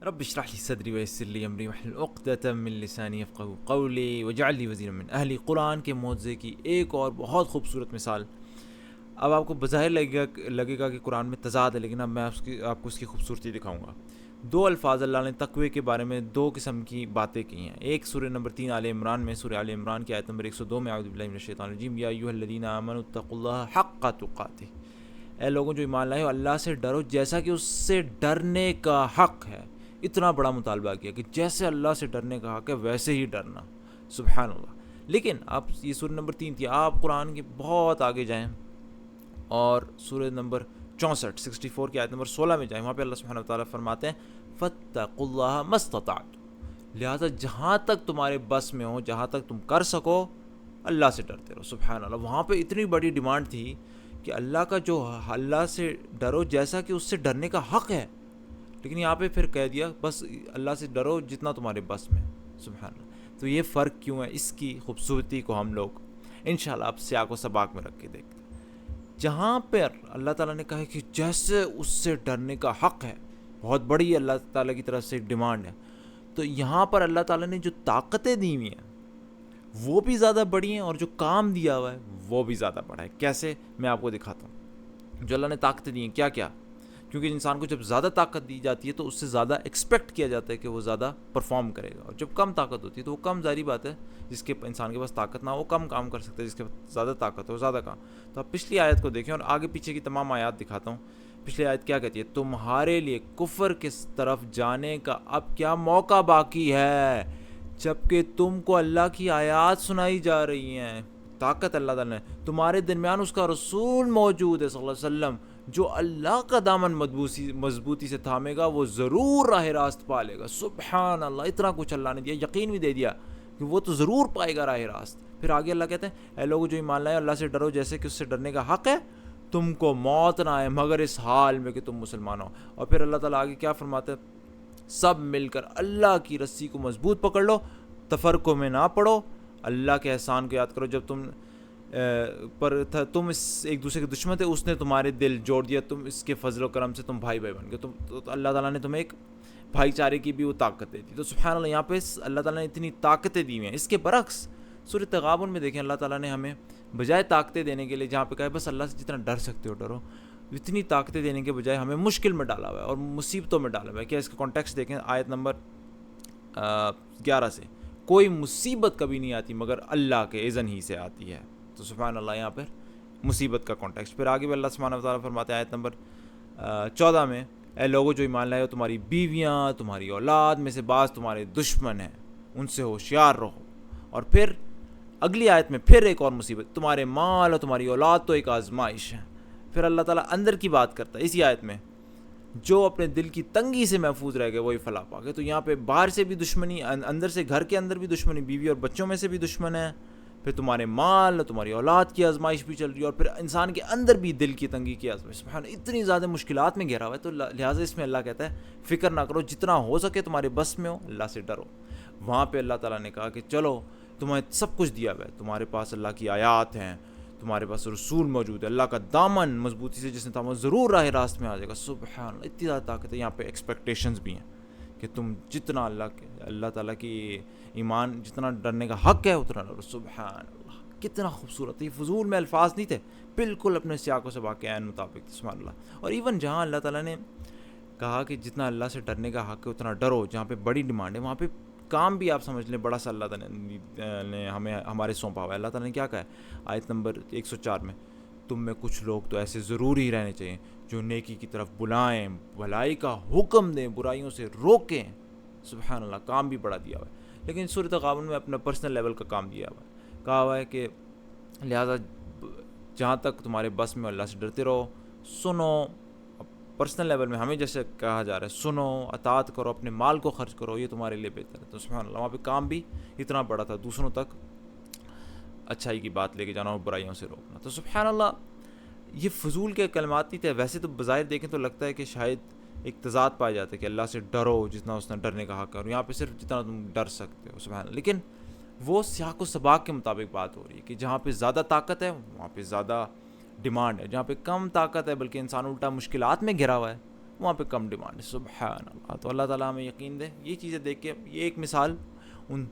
رب اشرح لي صدری ویسر لی امری واحلل عقدۃ من لسانی یفقہوا قولی واجعل لی وزیرا من اہلی. قرآن کے معجزے کی ایک اور بہت خوبصورت مثال. اب آپ کو بظاہر لگے گا کہ قرآن میں تضاد ہے، لیکن اب میں آپ کو اس کی خوبصورتی دکھاؤں گا. دو الفاظ اللہ نے تقوی کے بارے میں دو قسم کی باتیں کی ہیں. ایک سورہ نمبر 3 آل عمران میں، سورہ آل عمران کی آیت نمبر 102 میں، اعوذ باللہ من الشیطان الرجیم، یا ایھا الذین آمنوا اتقوا اللہ حق تقاتہ. اے لوگوں جو ایمان لائے ہو، اللہ سے ڈرو جیسا کہ اس سے ڈرنے کا حق ہے. اتنا بڑا مطالبہ کیا کہ جیسے اللہ سے ڈرنے کا حق ہے ویسے ہی ڈرنا. سبحان اللہ. لیکن آپ یہ سورہ نمبر 3 تھی، آپ قرآن کے بہت آگے جائیں اور سورہ نمبر 64 کی آیت نمبر 16 میں جائیں، وہاں پہ اللہ سبحانہ وتعالیٰ فرماتے ہیں فاتقوا اللہ ما استطعتم. لہٰذا جہاں تک تمہارے بس میں ہو، جہاں تک تم کر سکو، اللہ سے ڈرتے رہو. سبحان اللہ. وہاں پہ اتنی بڑی ڈیمانڈ تھی کہ اللہ سے ڈرو جیسا کہ اس سے ڈرنے کا حق ہے، لیکن یہاں پہ پھر کہہ دیا بس اللہ سے ڈرو جتنا تمہارے بس میں. سبحان اللہ. تو یہ فرق کیوں ہے؟ اس کی خوبصورتی کو ہم لوگ انشاءاللہ اب سیاق و سباق میں رکھ کے دیکھتے ہیں. جہاں پر اللہ تعالیٰ نے کہا ہے کہ جیسے اس سے ڈرنے کا حق ہے، بہت بڑی اللہ تعالیٰ کی طرف سے ایک ڈیمانڈ ہے، تو یہاں پر اللہ تعالیٰ نے جو طاقتیں دی ہوئی ہیں وہ بھی زیادہ بڑی ہیں، اور جو کام دیا ہوا ہے وہ بھی زیادہ بڑا ہے. کیسے؟ میں آپ کو دکھاتا ہوں. جو اللہ نے طاقتیں دی ہیں، کیا کیا؟ کیونکہ انسان کو جب زیادہ طاقت دی جاتی ہے تو اس سے زیادہ ایکسپیکٹ کیا جاتا ہے کہ وہ زیادہ پرفارم کرے گا، اور جب کم طاقت ہوتی ہے تو وہ کم، ظاہری بات ہے جس کے انسان کے پاس طاقت نہ ہو وہ کم کام کر سکتا ہے، جس کے پاس زیادہ طاقت ہو زیادہ کام. تو آپ پچھلی آیت کو دیکھیں اور آگے پیچھے کی تمام آیات دکھاتا ہوں. پچھلی آیت کیا کہتی ہے؟ تمہارے لیے کفر کی طرف جانے کا اب کیا موقع باقی ہے جبکہ تم کو اللہ کی آیات سنائی جا رہی ہیں. طاقت اللہ تعالیٰ نے، تمہارے درمیان اس کا رسول موجود ہے صلی اللہ علیہ وسلم، جو اللہ کا دامن مضبوطی سے تھامے گا وہ ضرور راہ راست پا لے گا. سبحان اللہ. اتنا کچھ اللہ نے دیا، یقین بھی دے دیا کہ وہ تو ضرور پائے گا راہ راست. پھر آگے اللہ کہتے ہیں اے لوگوں جو ایمان لائے اللہ سے ڈرو جیسے کہ اس سے ڈرنے کا حق ہے، تم کو موت نہ آئے مگر اس حال میں کہ تم مسلمان ہو. اور پھر اللہ تعالیٰ آگے کیا فرماتے ہیں؟ سب مل کر اللہ کی رسی کو مضبوط پکڑ لو، تفرقوں میں نہ پڑو، اللہ کے احسان کو یاد کرو. جب تم اس ایک دوسرے کے دشمن تھے، اس نے تمہارے دل جوڑ دیا، تم اس کے فضل و کرم سے تم بھائی بن گئے. تو اللہ تعالیٰ نے تمہیں ایک بھائی چارے کی بھی وہ طاقت دی تھی. تو سبحان اللہ. یہاں پہ اللہ تعالیٰ نے اتنی طاقتیں دی ہوئی ہیں. اس کے برعکس سورۃ تغابن میں دیکھیں اللہ تعالیٰ نے ہمیں بجائے طاقتیں دینے کے لیے، جہاں پہ کہا ہے بس اللہ سے جتنا ڈر سکتے ہو ڈرو، اتنی طاقتیں دینے کے بجائے ہمیں مشکل میں ڈالا ہوا ہے اور مصیبتوں میں ڈالا ہوا ہے. کیا اس کا کانٹیکسٹ دیکھیں آیت نمبر 11 سے، کوئی مصیبت کبھی نہیں آتی مگر اللہ کے اذن ہی سے آتی ہے. تو سبحان اللہ. یہاں پر مصیبت کا کانٹیکسٹ. پھر آگے بھی اللہ سبحانہ وتعالیٰ فرماتے ہیں آیت نمبر 14 میں، اے لوگوں جو ایمان لائے ہو، تمہاری بیویاں، تمہاری اولاد میں سے بعض تمہارے دشمن ہیں، ان سے ہوشیار رہو. اور پھر اگلی آیت میں پھر ایک اور مصیبت، تمہارے مال اور تمہاری اولاد تو ایک آزمائش ہے. پھر اللہ تعالیٰ اندر کی بات کرتا ہے اسی آیت میں، جو اپنے دل کی تنگی سے محفوظ رہ گئے وہی فلاح پا گئے. تو یہاں پہ باہر سے بھی دشمنی، اندر سے گھر کے اندر بھی دشمنی، بیوی اور بچوں میں سے بھی دشمن ہے، پھر تمہارے مال اور تمہاری اولاد کی آزمائش بھی چل رہی ہے، اور پھر انسان کے اندر بھی دل کی تنگی کی آزمائش. سبحان اللہ. اتنی زیادہ مشکلات میں گھرا ہوا ہے. تو لہٰذا اس میں اللہ کہتا ہے فکر نہ کرو، جتنا ہو سکے تمہارے بس میں ہو اللہ سے ڈرو. وہاں پہ اللہ تعالیٰ نے کہا کہ چلو تمہیں سب کچھ دیا ہوا ہے، تمہارے پاس اللہ کی آیات ہیں، تمہارے پاس رسول موجود ہے، اللہ کا دامن مضبوطی سے جس نے تھاما ضرور راہ راست میں آ جائے گا. سبحان اللہ. اتنی زیادہ طاقت ہے. یہاں پہ ایکسپیکٹیشنز بھی ہیں کہ تم جتنا اللہ تعالیٰ کی ایمان، جتنا ڈرنے کا حق ہے اتنا ڈرو. سبحان اللہ. کتنا خوبصورت ہے. یہ فضول میں الفاظ نہیں تھے، بالکل اپنے سیاق و سباق کے عین مطابق. سبحان اللہ. اور ایون جہاں اللہ تعالیٰ نے کہا کہ جتنا اللہ سے ڈرنے کا حق ہے اتنا ڈرو، جہاں پہ بڑی ڈیمانڈ ہے، وہاں پہ کام بھی آپ سمجھ لیں بڑا سا اللہ تعالیٰ نے ہمیں ہمارے سونپا ہوا ہے. اللہ تعالیٰ نے کیا کہا ہے آیت نمبر 104 میں، تم میں کچھ لوگ تو ایسے ضرور ہی رہنے چاہیے جو نیکی کی طرف بلائیں، بھلائی کا حکم دیں، برائیوں سے روکیں. سبحان اللہ. کام بھی بڑا دیا ہوا ہے. لیکن سورۃ تغابن میں اپنا پرسنل لیول کا کام دیا ہوا ہے. کہا ہوا ہے کہ لہٰذا جہاں تک تمہارے بس میں اللہ سے ڈرتے رہو، سنو. پرسنل لیول میں ہمیں جیسے کہا جا رہا ہے سنو، اطاعت کرو، اپنے مال کو خرچ کرو، یہ تمہارے لیے بہتر ہے. تو سبحان اللہ. وہاں پہ کام بھی اتنا بڑا تھا، دوسروں تک اچھائی کی بات لے کے جانا اور برائیوں سے روکنا. تو سبحان اللہ. یہ فضول کے کلمات نہیں تھے. ویسے تو بظاہر دیکھیں تو لگتا ہے کہ شاید ایک تضاد پایا جاتا ہے کہ اللہ سے ڈرو جتنا اس نے ڈرنے کا حق ہے، اور یہاں پہ صرف جتنا تم ڈر سکتے ہو. سبحان اللہ. لیکن وہ سیاق و سباق کے مطابق بات ہو رہی ہے کہ جہاں پہ زیادہ طاقت ہے وہاں پہ زیادہ ڈیمانڈ ہے، جہاں پہ کم طاقت ہے بلکہ انسان الٹا مشکلات میں گھرا ہوا ہے وہاں پہ کم ڈیمانڈ ہے. سبحان اللہ. تو اللہ تعالیٰ ہمیں یقین دے. یہ چیزیں دیکھ کے یہ ایک مثال ان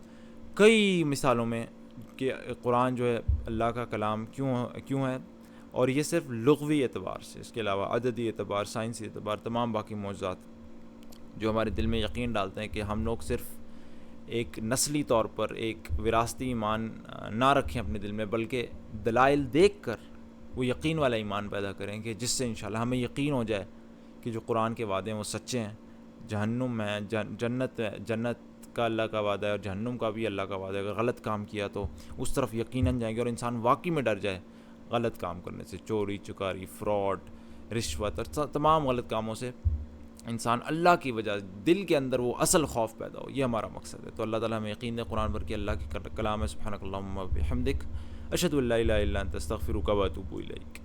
کئی مثالوں میں کہ قرآن جو ہے اللہ کا کلام کیوں ہے, اور یہ صرف لغوی اعتبار سے, اس کے علاوہ عددی اعتبار, سائنسی اعتبار, تمام باقی معجزات جو ہمارے دل میں یقین ڈالتے ہیں کہ ہم لوگ صرف ایک نسلی طور پر ایک وراثتی ایمان نہ رکھیں اپنے دل میں, بلکہ دلائل دیکھ کر وہ یقین والا ایمان پیدا کریں کہ جس سے انشاءاللہ ہمیں یقین ہو جائے کہ جو قرآن کے وعدے ہیں وہ سچے ہیں. جہنم ہے, جنت کا اللہ کا وعدہ ہے, اور جہنم کا بھی اللہ کا وعدہ ہے. اگر غلط کام کیا تو اس طرف یقیناً جائیں گے, اور انسان واقعی میں ڈر جائے غلط کام کرنے سے, چوری چکاری, فراڈ, رشوت اور تمام غلط کاموں سے انسان اللہ کی وجہ دل کے اندر وہ اصل خوف پیدا ہو. یہ ہمارا مقصد ہے. تو اللہ تعالیٰ ہمیں یقین دے قرآن پر کہ اللہ کی کلام ہے. سبحانک اللہم و بحمدک, اشہد ان لا الہ الا انت استغفرک و اتوب الیک.